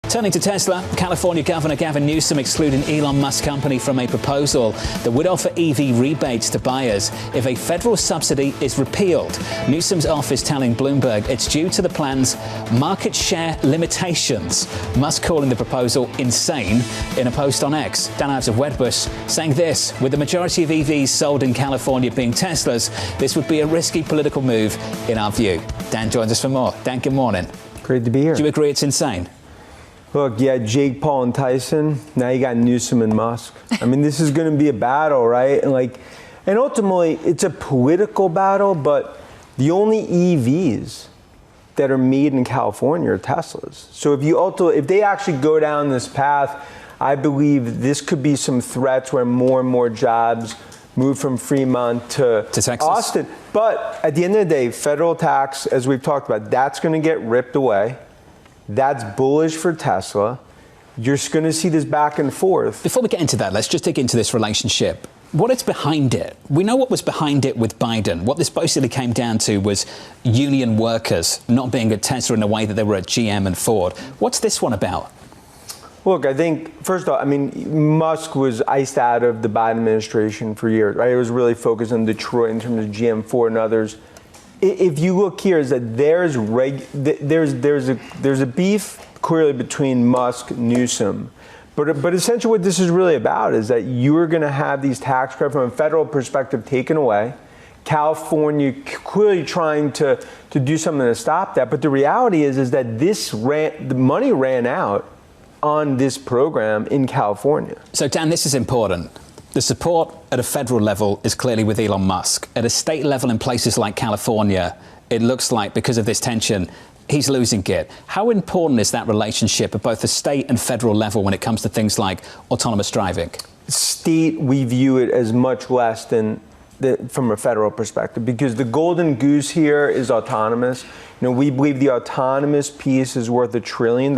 Turning to Tesla, California Governor Gavin Newsom excluding Elon Musk company from a proposal that would offer EV rebates to buyers if a federal subsidy is repealed. Newsom's office telling Bloomberg it's due to the plan's market share limitations. Musk calling the proposal insane in a post on X. Dan Ives of Wedbush saying this: with the majority of EVs sold in California being Teslas, this would be a risky political move in our view. Dan joins us for more. Dan, good morning. Great to be here. Do you agree it's insane? Look, you had Jake Paul and Tyson. Now you got Newsom and Musk. I mean, this is going to be a battle, right? And ultimately, it's a political battle. But the only EVs that are made in California are Teslas. So if they actually go down this path, I believe this could be some threats where more and more jobs move from Fremont to Texas, Austin. But at the end of the day, federal tax, as we've talked about, that's going to get ripped away. That's bullish for Tesla. You're just going to see this back and forth. Before we get into that, let's just dig into this relationship. What is behind it? We know what was behind it with Biden. What this basically came down to was union workers not being at Tesla in the way that they were at GM and Ford. What's this one about? Look, I think, first off, Musk was iced out of the Biden administration for years, right? It was really focused on Detroit in terms of GM, Ford, and others. If you look here, is that there's a beef clearly between Musk and Newsom, but essentially what this is really about is that you are going to have these tax credits from a federal perspective taken away. California clearly trying to do something to stop that, but the reality is that the money ran out on this program in California. So Dan, this is important. The support at a federal level is clearly with Elon Musk. At a state level in places like California, it looks like because of this tension, he's losing it. How important is that relationship at both the state and federal level when it comes to things like autonomous driving? State, we view it as much less than from a federal perspective, because the golden goose here is autonomous. We believe the autonomous piece is worth $1 trillion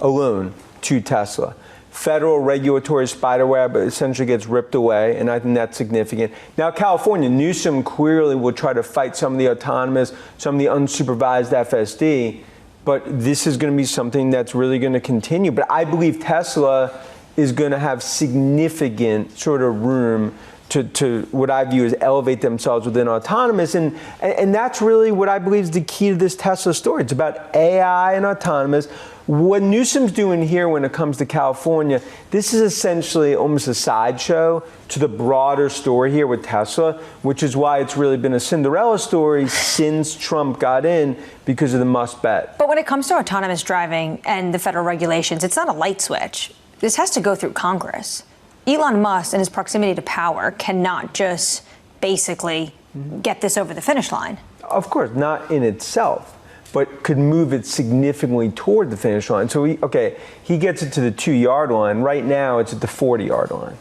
alone to Tesla. Federal regulatory spiderweb essentially gets ripped away, and I think that's significant. Now, California, Newsom clearly will try to fight some of the autonomous, some of the unsupervised FSD, but this is going to be something that's really going to continue. But I believe Tesla is going to have significant sort of room to what I view as elevate themselves within autonomous. And that's really what I believe is the key to this Tesla story. It's about AI and autonomous. What Newsom's doing here when it comes to California, this is essentially almost a sideshow to the broader story here with Tesla, which is why it's really been a Cinderella story since Trump got in because of the Musk bet. But when it comes to autonomous driving and the federal regulations, it's not a light switch. This has to go through Congress. Elon Musk and his proximity to power cannot just basically get this over the finish line. Of course, not in itself, but could move it significantly toward the finish line. So he gets it to the 2-yard line. Right now, it's at the 40-yard line.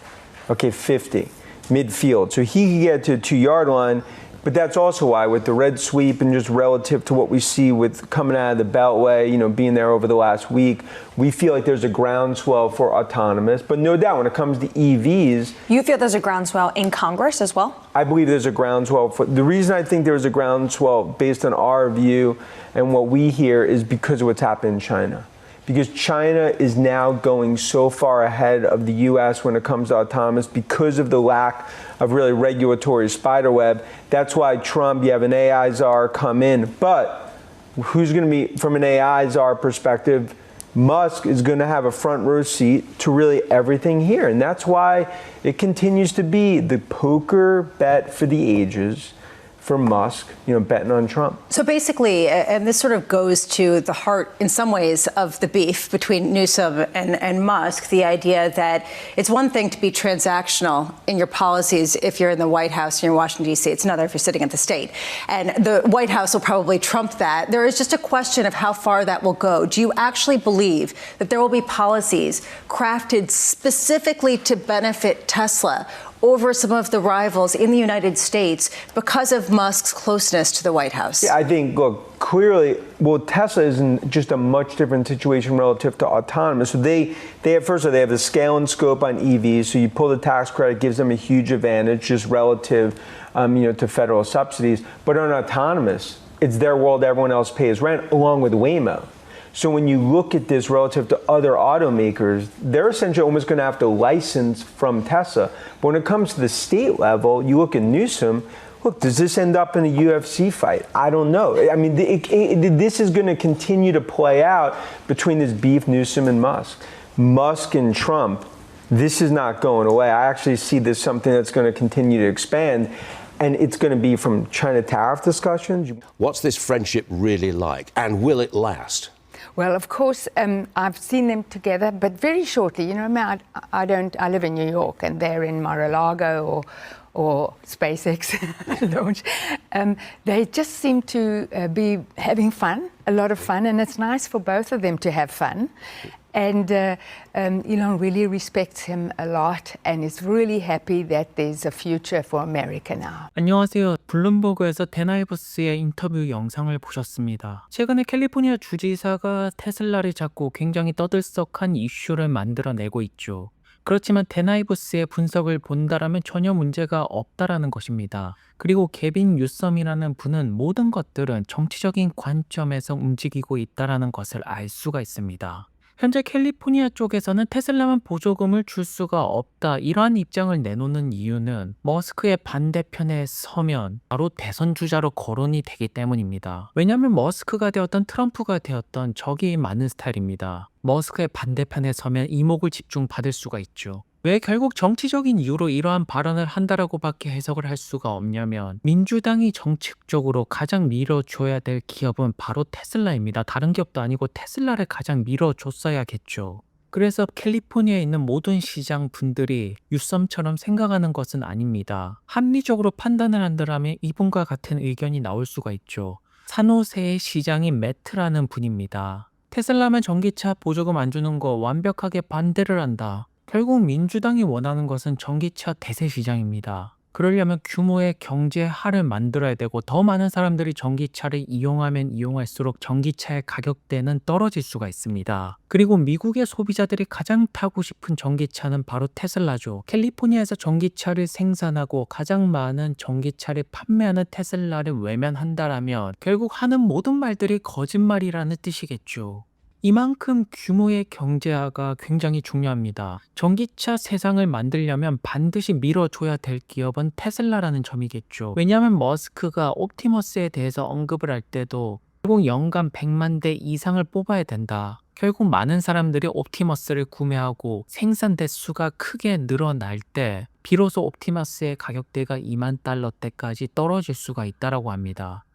50, midfield. So he can get to the 2-yard line, but that's also why with the red sweep and just relative to what we see with coming out of the Beltway, being there over the last week, we feel like there's a groundswell for autonomous. But no doubt when it comes to EVs. You feel there's a groundswell in Congress as well? I believe there's a groundswell. The reason I think there's a groundswell based on our view and what we hear is because of what's happened in China. Because China is now going so far ahead of the U.S. when it comes to autonomous because of the lack of really regulatory spiderweb. That's why Trump, you have an AI czar come in. But who's going to be, from an AI czar perspective, Musk is going to have a front row seat to really everything here. And that's why it continues to be the poker bet for the ages for Musk, betting on Trump. So basically, and this sort of goes to the heart, in some ways, of the beef between Newsom and Musk, the idea that it's one thing to be transactional in your policies if you're in the White House and you're in Washington, D.C. It's another if you're sitting at the state. And the White House will probably trump that. There is just a question of how far that will go. Do you actually believe that there will be policies crafted specifically to benefit Tesla over some of the rivals in the United States because of Musk's closeness to the White House? Yeah, I think, look, clearly, Tesla is in just a much different situation relative to autonomous. So they have the scale and scope on EVs. So you pull the tax credit, gives them a huge advantage just relative, to federal subsidies. But on autonomous, it's their world. Everyone else pays rent, along with Waymo. So when you look at this relative to other automakers, they're essentially almost going to have to license from Tesla. But when it comes to the state level, you look at Newsom. Look, does this end up in a UFC fight? I don't know. I mean, this is going to continue to play out between this beef, Newsom and Musk. Musk and Trump, this is not going away. I actually see this something that's going to continue to expand, and it's going to be from China tariff discussions. What's this friendship really like, and will it last? Well, of course, I've seen them together, but very shortly. You know, I live in New York, and they're in Mar-a-Lago or SpaceX launch. They just seem to be having fun, a lot of fun, and it's nice for both of them to have fun. And Elon really respects him a lot and is really happy that there's a future for America now. 안녕하세요. 블룸버그에서 댄 아이버스의 인터뷰 영상을 보셨습니다. 최근에 캘리포니아 주지사가 테슬라를 잡고 굉장히 떠들썩한 이슈를 만들어내고 있죠. 그렇지만 댄 아이버스의 분석을 본다라면 전혀 문제가 없다라는 것입니다. 그리고 개빈 뉴섬이라는 분은 모든 것들은 정치적인 관점에서 움직이고 있다라는 것을 알 수가 있습니다. 현재 캘리포니아 쪽에서는 테슬라만 보조금을 줄 수가 없다, 이러한 입장을 내놓는 이유는 머스크의 반대편에 서면 바로 대선 주자로 거론이 되기 때문입니다. 왜냐하면 머스크가 되었던 트럼프가 되었던 적이 많은 스타일입니다. 머스크의 반대편에 서면 이목을 집중받을 수가 있죠. 왜 결국 정치적인 이유로 이러한 발언을 한다라고 밖에 해석을 할 수가 없냐면, 민주당이 정책적으로 가장 밀어줘야 될 기업은 바로 테슬라입니다. 다른 기업도 아니고 테슬라를 가장 밀어줬어야겠죠. 그래서 캘리포니아에 있는 모든 시장 분들이 유썸처럼 생각하는 것은 아닙니다. 합리적으로 판단을 한다면 이분과 같은 의견이 나올 수가 있죠. 산호세의 시장인 매트라는 분입니다. 테슬라만 전기차 보조금 안 주는 거 완벽하게 반대를 한다. 결국 민주당이 원하는 것은 전기차 대세 시장입니다. 그러려면 규모의 경제화를 만들어야 되고, 더 많은 사람들이 전기차를 이용하면 이용할수록 전기차의 가격대는 떨어질 수가 있습니다. 그리고 미국의 소비자들이 가장 타고 싶은 전기차는 바로 테슬라죠. 캘리포니아에서 전기차를 생산하고 가장 많은 전기차를 판매하는 테슬라를 외면한다라면 결국 하는 모든 말들이 거짓말이라는 뜻이겠죠. 이만큼 규모의 경제화가 굉장히 중요합니다. 전기차 세상을 만들려면 반드시 밀어줘야 될 기업은 테슬라라는 점이겠죠. 왜냐하면 머스크가 옵티머스에 대해서 언급을 할 때도 결국 연간 100만 대 이상을 뽑아야 된다. 결국 많은 사람들이 옵티머스를 구매하고 생산 대수가 크게 늘어날 때 비로소 옵티머스의 가격대가 2만 달러대까지 떨어질 수가 있다고 합니다.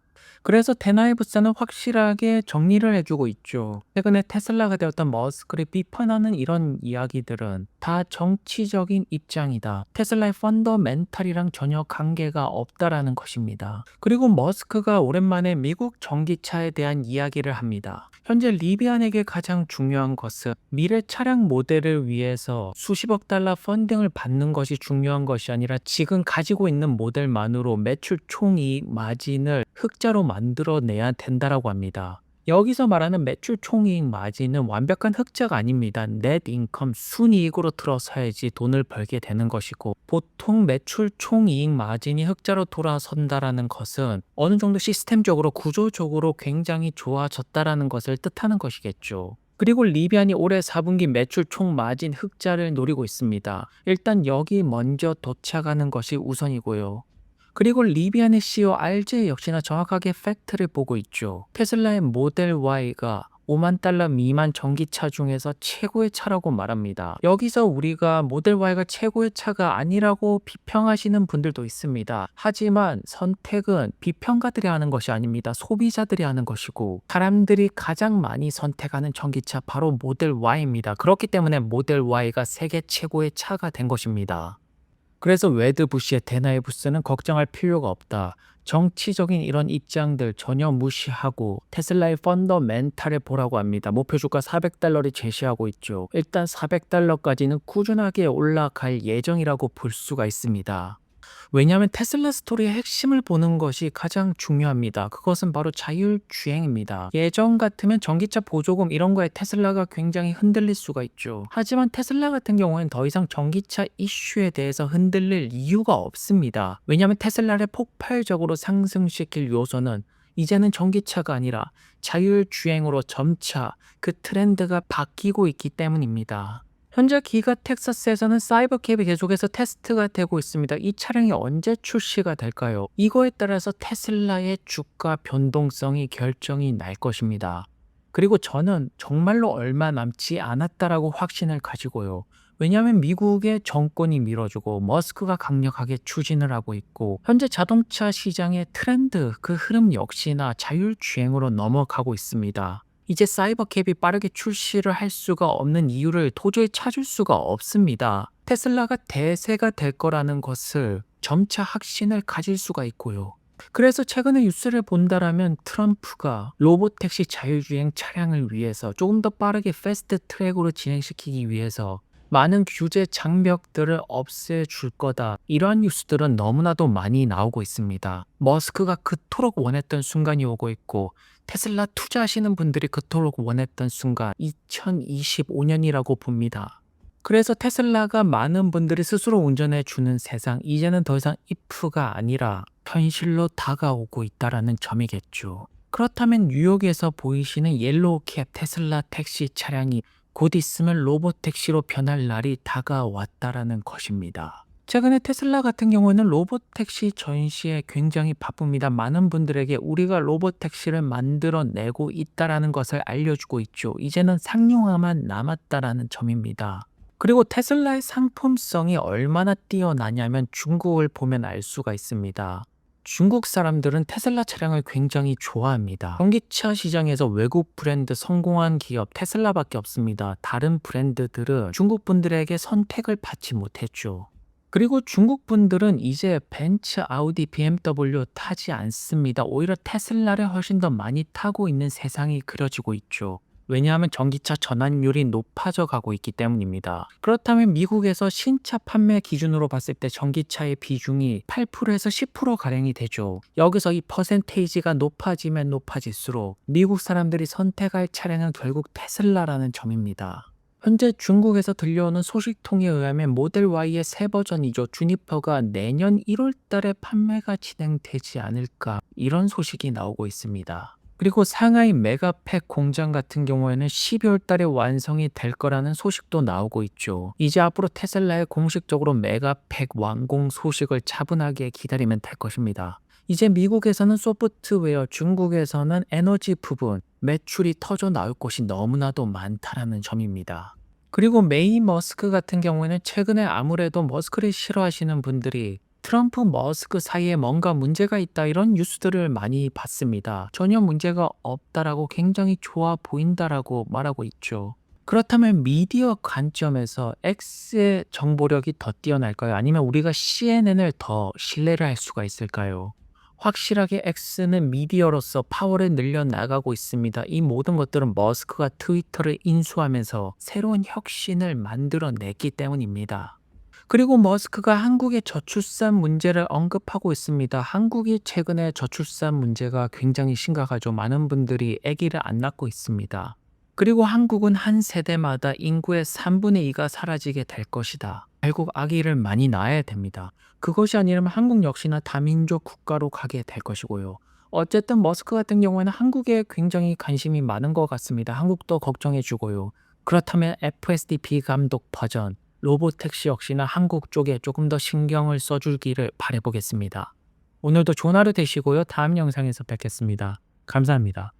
그래서 댄 아이버스는 확실하게 정리를 해주고 있죠. 최근에 테슬라가 되었던 머스크를 비판하는 이런 이야기들은 다 정치적인 입장이다. 테슬라의 펀더멘탈이랑 전혀 관계가 없다라는 것입니다. 그리고 머스크가 오랜만에 미국 전기차에 대한 이야기를 합니다. 현재 리비안에게 가장 중요한 것은 미래 차량 모델을 위해서 수십억 달러 펀딩을 받는 것이 중요한 것이 아니라 지금 가지고 있는 모델만으로 매출 총이익 마진을 흑자로 만들어내야 된다라고 합니다. 여기서 말하는 매출 총이익 마진은 완벽한 흑자가 아닙니다. 넷 인컴 순이익으로 들어서야지 돈을 벌게 되는 것이고, 보통 매출 총이익 마진이 흑자로 돌아선다라는 것은 어느 정도 시스템적으로 구조적으로 굉장히 좋아졌다라는 것을 뜻하는 것이겠죠. 그리고 리비안이 올해 4분기 매출 총 마진 흑자를 노리고 있습니다. 일단 여기 먼저 도착하는 것이 우선이고요. 그리고 리비안의 CEO RJ 역시나 정확하게 팩트를 보고 있죠. 테슬라의 모델 Y가 5만 달러 미만 전기차 중에서 최고의 차라고 말합니다. 여기서 우리가 모델 Y가 최고의 차가 아니라고 비평하시는 분들도 있습니다. 하지만 선택은 비평가들이 하는 것이 아닙니다. 소비자들이 하는 것이고, 사람들이 가장 많이 선택하는 전기차 바로 모델 Y입니다. 그렇기 때문에 모델 Y가 세계 최고의 차가 된 것입니다. 그래서 웨드 부시의 댄 아이버스는 걱정할 필요가 없다. 정치적인 이런 입장들 전혀 무시하고 테슬라의 펀더멘탈을 보라고 합니다. 목표 주가 400달러를 제시하고 있죠. 일단 400달러까지는 꾸준하게 올라갈 예정이라고 볼 수가 있습니다. 왜냐하면 테슬라 스토리의 핵심을 보는 것이 가장 중요합니다. 그것은 바로 자율주행입니다. 예전 같으면 전기차 보조금 이런 거에 테슬라가 굉장히 흔들릴 수가 있죠. 하지만 테슬라 같은 경우에는 더 이상 전기차 이슈에 대해서 흔들릴 이유가 없습니다. 왜냐하면 테슬라를 폭발적으로 상승시킬 요소는 이제는 전기차가 아니라 자율주행으로 점차 그 트렌드가 바뀌고 있기 때문입니다. 현재 기가 텍사스에서는 사이버캡이 계속해서 테스트가 되고 있습니다. 이 차량이 언제 출시가 될까요? 이거에 따라서 테슬라의 주가 변동성이 결정이 날 것입니다. 그리고 저는 정말로 얼마 남지 않았다라고 확신을 가지고요. 왜냐하면 미국의 정권이 밀어주고 머스크가 강력하게 추진을 하고 있고 현재 자동차 시장의 트렌드 그 흐름 역시나 자율주행으로 넘어가고 있습니다. 이제 사이버캡이 빠르게 출시를 할 수가 없는 이유를 도저히 찾을 수가 없습니다. 테슬라가 대세가 될 거라는 것을 점차 확신을 가질 수가 있고요. 그래서 최근에 뉴스를 본다라면 트럼프가 로보택시 자율주행 차량을 위해서 조금 더 빠르게 패스트 트랙으로 진행시키기 위해서 많은 규제 장벽들을 없애줄 거다. 이러한 뉴스들은 너무나도 많이 나오고 있습니다. 머스크가 그토록 원했던 순간이 오고 있고 테슬라 투자하시는 분들이 그토록 원했던 순간 2025년이라고 봅니다. 그래서 테슬라가 많은 분들이 스스로 운전해 주는 세상, 이제는 더 이상 if가 아니라 현실로 다가오고 있다라는 점이겠죠. 그렇다면 뉴욕에서 보이시는 옐로우 캡 테슬라 택시 차량이 곧 있으면 로봇택시로 변할 날이 다가왔다라는 것입니다. 최근에 테슬라 같은 경우는 로봇택시 전시에 굉장히 바쁩니다. 많은 분들에게 우리가 로봇택시를 만들어내고 있다라는 것을 알려주고 있죠. 이제는 상용화만 남았다라는 점입니다. 그리고 테슬라의 상품성이 얼마나 뛰어나냐면 중국을 보면 알 수가 있습니다. 중국 사람들은 테슬라 차량을 굉장히 좋아합니다. 전기차 시장에서 외국 브랜드 성공한 기업 테슬라밖에 없습니다. 다른 브랜드들은 중국 분들에게 선택을 받지 못했죠. 그리고 중국 분들은 이제 벤츠, 아우디, BMW 타지 않습니다. 오히려 테슬라를 훨씬 더 많이 타고 있는 세상이 그려지고 있죠. 왜냐하면 전기차 전환율이 높아져 가고 있기 때문입니다. 그렇다면 미국에서 신차 판매 기준으로 봤을 때 전기차의 비중이 8%에서 10%가량이 되죠. 여기서 이 퍼센테이지가 높아지면 높아질수록 미국 사람들이 선택할 차량은 결국 테슬라라는 점입니다. 현재 중국에서 들려오는 소식통에 의하면 모델 Y의 새 버전이죠. 주니퍼가 내년 1월 달에 판매가 진행되지 않을까 이런 소식이 나오고 있습니다. 그리고 상하이 메가팩 공장 같은 경우에는 12월 달에 완성이 될 거라는 소식도 나오고 있죠. 이제 앞으로 테슬라의 공식적으로 메가팩 완공 소식을 차분하게 기다리면 될 것입니다. 이제 미국에서는 소프트웨어, 중국에서는 에너지 부분, 매출이 터져 나올 곳이 너무나도 많다라는 점입니다. 그리고 메이 머스크 같은 경우에는 최근에 아무래도 머스크를 싫어하시는 분들이 트럼프 머스크 사이에 뭔가 문제가 있다 이런 뉴스들을 많이 봤습니다. 전혀 문제가 없다라고 굉장히 좋아 보인다라고 말하고 있죠. 그렇다면 미디어 관점에서 X의 정보력이 더 뛰어날까요? 아니면 우리가 CNN을 더 신뢰를 할 수가 있을까요? 확실하게 X는 미디어로서 파워를 늘려나가고 있습니다. 이 모든 것들은 머스크가 트위터를 인수하면서 새로운 혁신을 만들어냈기 때문입니다. 그리고 머스크가 한국의 저출산 문제를 언급하고 있습니다. 한국이 최근에 저출산 문제가 굉장히 심각하죠. 많은 분들이 아기를 안 낳고 있습니다. 그리고 한국은 한 세대마다 인구의 3분의 2가 사라지게 될 것이다. 결국 아기를 많이 낳아야 됩니다. 그것이 아니라면 한국 역시나 다민족 국가로 가게 될 것이고요. 어쨌든 머스크 같은 경우에는 한국에 굉장히 관심이 많은 것 같습니다. 한국도 걱정해주고요. 그렇다면 FSD 비감독 버전 로보택시 역시나 한국 쪽에 조금 더 신경을 써주기를 바라보겠습니다. 오늘도 좋은 하루 되시고요. 다음 영상에서 뵙겠습니다. 감사합니다.